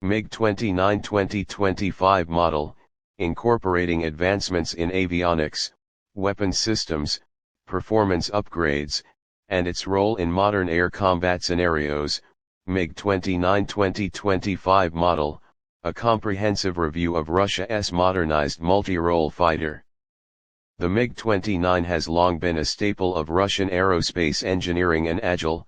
MiG-29 2025 model, incorporating advancements in avionics, weapon systems, performance upgrades, and its role in modern air combat scenarios. MiG-29 2025 model, a comprehensive review of Russia's modernized multi-role fighter. The MiG-29 has long been a staple of Russian aerospace engineering, an agile,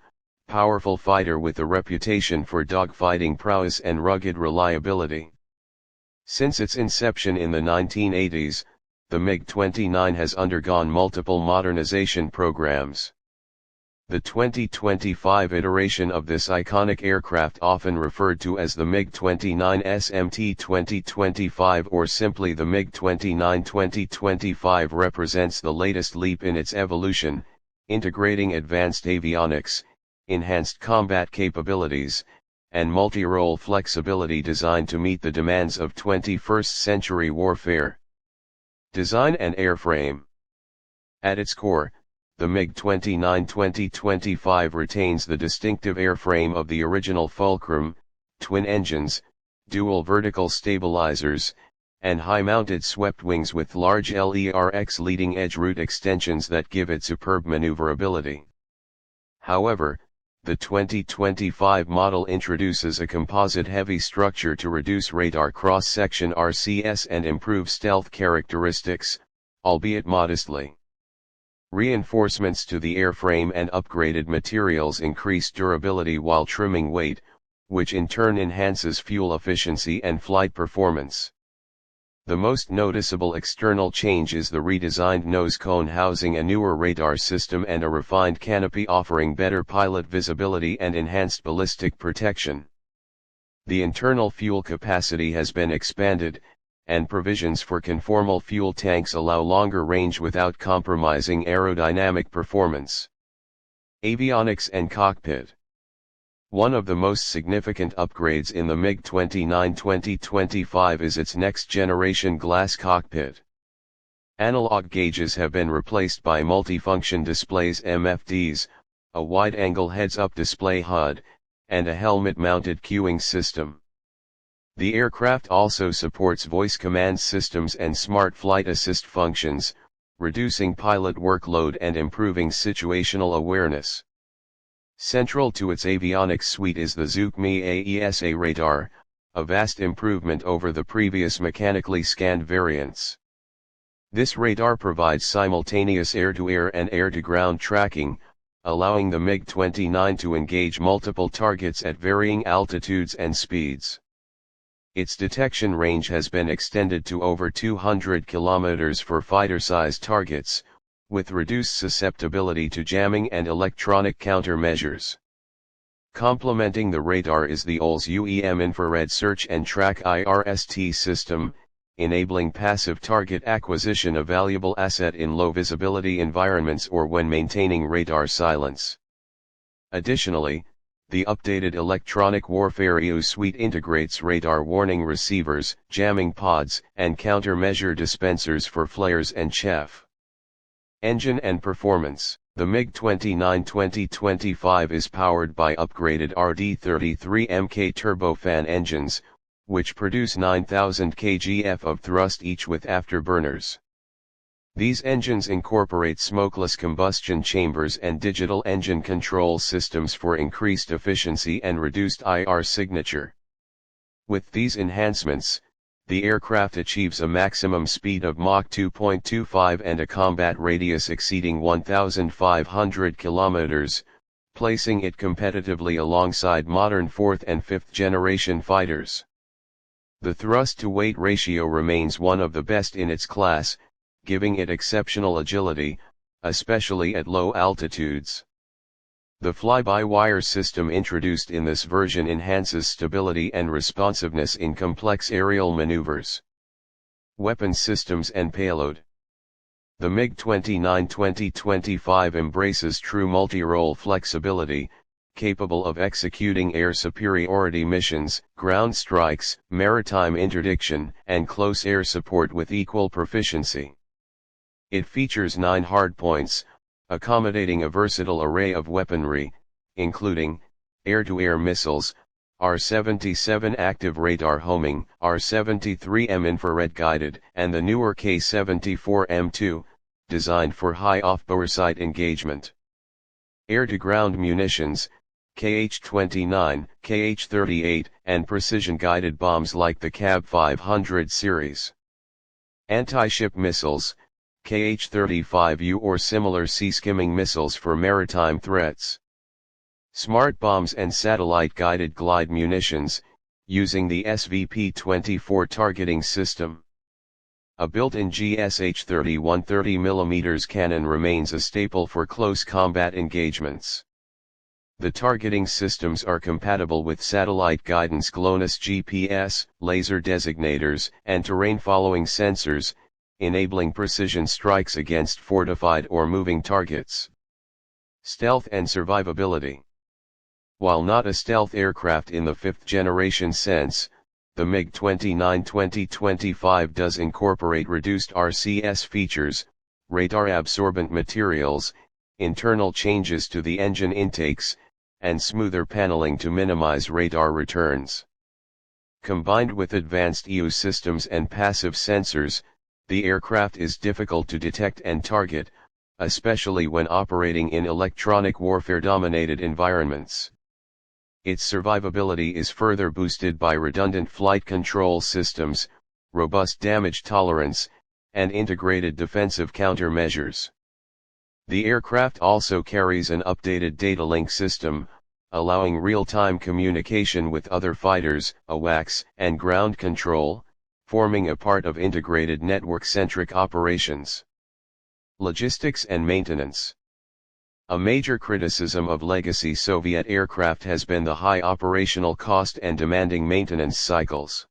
powerful fighter with a reputation for dogfighting prowess and rugged reliability. Since its inception in the 1980s, the MiG-29 has undergone multiple modernization programs. The 2025 iteration of this iconic aircraft, often referred to as the MiG-29 SMT 2025 or simply the MiG-29 2025, represents the latest leap in its evolution, integrating advanced avionics, enhanced combat capabilities, and multi-role flexibility designed to meet the demands of 21st century warfare. Design and airframe. At its core, the MiG-29 2025 retains the distinctive airframe of the original Fulcrum, twin engines, dual vertical stabilizers, and high-mounted swept wings with large LERX leading-edge root extensions that give it superb maneuverability. However, the 2025 model introduces a composite heavy structure to reduce radar cross-section (RCS) and improve stealth characteristics, albeit modestly. Reinforcements to the airframe and upgraded materials increase durability while trimming weight, which in turn enhances fuel efficiency and flight performance. The most noticeable external change is the redesigned nose cone housing a newer radar system and a refined canopy offering better pilot visibility and enhanced ballistic protection. The internal fuel capacity has been expanded, and provisions for conformal fuel tanks allow longer range without compromising aerodynamic performance. Avionics and cockpit. One of the most significant upgrades in the MiG-29 2025 is its next-generation glass cockpit. Analog gauges have been replaced by multifunction displays (MFDs), a wide-angle heads-up display HUD, and a helmet-mounted cueing system. The aircraft also supports voice command systems and smart flight assist functions, reducing pilot workload and improving situational awareness. Central to its avionics suite is the ZUCME AESA radar, a vast improvement over the previous mechanically scanned variants. This radar provides simultaneous air-to-air and air-to-ground tracking, allowing the MiG-29 to engage multiple targets at varying altitudes and speeds. Its detection range has been extended to over 200 kilometers for fighter-sized targets, with reduced susceptibility to jamming and electronic countermeasures. Complementing the radar is the OLS UEM infrared search and track IRST system, enabling passive target acquisition, a valuable asset in low visibility environments or when maintaining radar silence. Additionally, the updated electronic warfare EU suite integrates radar warning receivers, jamming pods, and countermeasure dispensers for flares and chaff. Engine and performance. The MiG-29 2025 is powered by upgraded RD-33 MK turbofan engines, which produce 9,000 kgf of thrust each with afterburners. These engines incorporate smokeless combustion chambers and digital engine control systems for increased efficiency and reduced IR signature. With these enhancements, the aircraft achieves a maximum speed of Mach 2.25 and a combat radius exceeding 1,500 kilometers, placing it competitively alongside modern 4th and 5th generation fighters. The thrust-to-weight ratio remains one of the best in its class, giving it exceptional agility, especially at low altitudes. The fly-by-wire system introduced in this version enhances stability and responsiveness in complex aerial maneuvers. Weapon systems and payload. The MiG-29 2025 embraces true multi-role flexibility, capable of executing air superiority missions, ground strikes, maritime interdiction, and close air support with equal proficiency. It features 9 hardpoints, accommodating a versatile array of weaponry, including air-to-air missiles, R-77 active radar homing, R-73M infrared guided, and the newer K-74M2, designed for high off-boresite engagement. Air-to-ground munitions, Kh-29, Kh-38, and precision-guided bombs like the KAB 500 series. Anti-ship missiles, Kh-35U or similar sea-skimming missiles for maritime threats. Smart bombs and satellite-guided glide munitions, using the SVP-24 targeting system. A built-in GSH 31-30mm cannon remains a staple for close combat engagements. The targeting systems are compatible with satellite guidance GLONASS GPS, laser designators, and terrain-following sensors, enabling precision strikes against fortified or moving targets. Stealth and survivability. While not a stealth aircraft in the fifth-generation sense, the MiG-29 2025 does incorporate reduced RCS features, radar-absorbent materials, internal changes to the engine intakes, and smoother paneling to minimize radar returns. Combined with advanced EU systems and passive sensors, the aircraft is difficult to detect and target, especially when operating in electronic warfare-dominated environments. Its survivability is further boosted by redundant flight control systems, robust damage tolerance, and integrated defensive countermeasures. The aircraft also carries an updated data link system, allowing real-time communication with other fighters, AWACS, and ground control, forming a part of integrated network-centric operations. Logistics and maintenance. A major criticism of legacy Soviet aircraft has been the high operational cost and demanding maintenance cycles.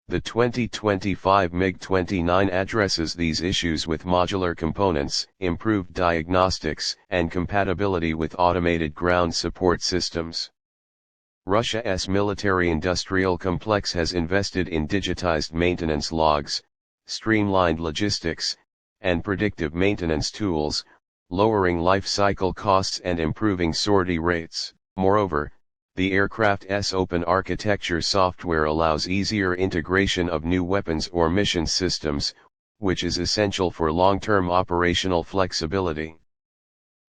The 2025 MiG-29 addresses these issues with modular components, improved diagnostics, and compatibility with automated ground support systems. Russia's military-industrial complex has invested in digitized maintenance logs, streamlined logistics, and predictive maintenance tools, lowering life cycle costs and improving sortie rates. Moreover, the aircraft's open architecture software allows easier integration of new weapons or mission systems, which is essential for long-term operational flexibility.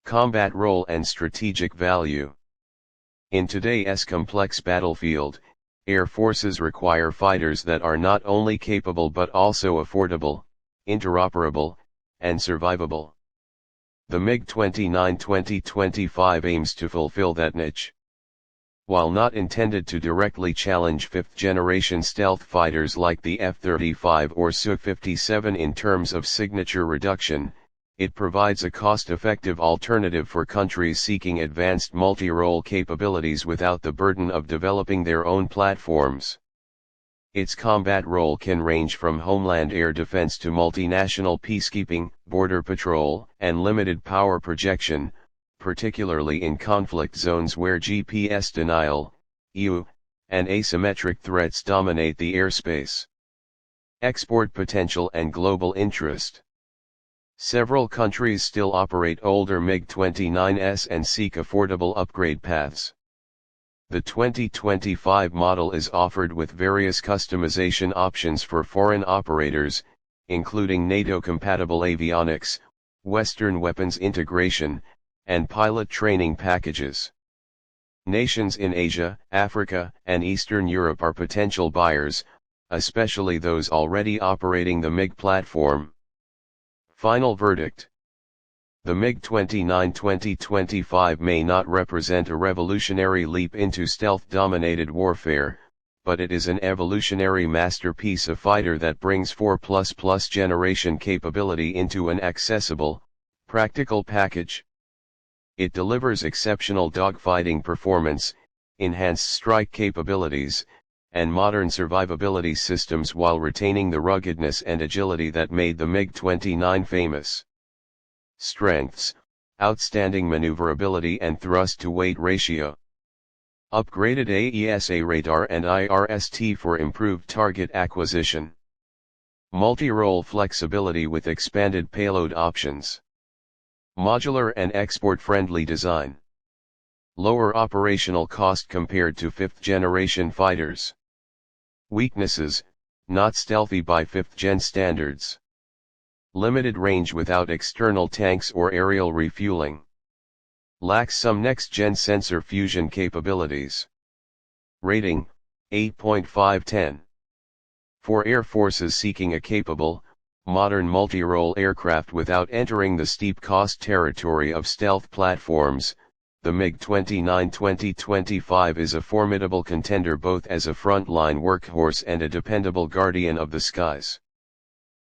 Combat role and strategic value. In today's complex battlefield, air forces require fighters that are not only capable but also affordable, interoperable, and survivable. The MiG-29 2025 aims to fulfill that niche. While not intended to directly challenge fifth-generation stealth fighters like the F-35 or Su-57 in terms of signature reduction, it provides a cost-effective alternative for countries seeking advanced multi-role capabilities without the burden of developing their own platforms. Its combat role can range from homeland air defense to multinational peacekeeping, border patrol, and limited power projection, particularly in conflict zones where GPS denial, EU, and asymmetric threats dominate the airspace. Export potential and global interest. Several countries still operate older MiG-29s and seek affordable upgrade paths. The 2025 model is offered with various customization options for foreign operators, including NATO-compatible avionics, Western weapons integration, and pilot training packages. Nations in Asia, Africa, and Eastern Europe are potential buyers, especially those already operating the MiG platform. Final verdict. The MiG-29 2025 may not represent a revolutionary leap into stealth-dominated warfare, but it is an evolutionary masterpiece, a fighter that brings 4++ generation capability into an accessible, practical package. It delivers exceptional dogfighting performance, enhanced strike capabilities, and modern survivability systems while retaining the ruggedness and agility that made the MiG-29 famous. Strengths: outstanding maneuverability and thrust-to-weight ratio. Upgraded AESA radar and IRST for improved target acquisition. Multi-role flexibility with expanded payload options. Modular and export-friendly design. Lower operational cost compared to 5th-generation fighters. Weaknesses, not stealthy by 5th-gen standards. Limited range without external tanks or aerial refueling. Lacks some next-gen sensor fusion capabilities. Rating, 8.5/10. For air forces seeking a capable, modern multi-role aircraft without entering the steep cost territory of stealth platforms, the MiG-29 2025 is a formidable contender both as a frontline workhorse and a dependable guardian of the skies.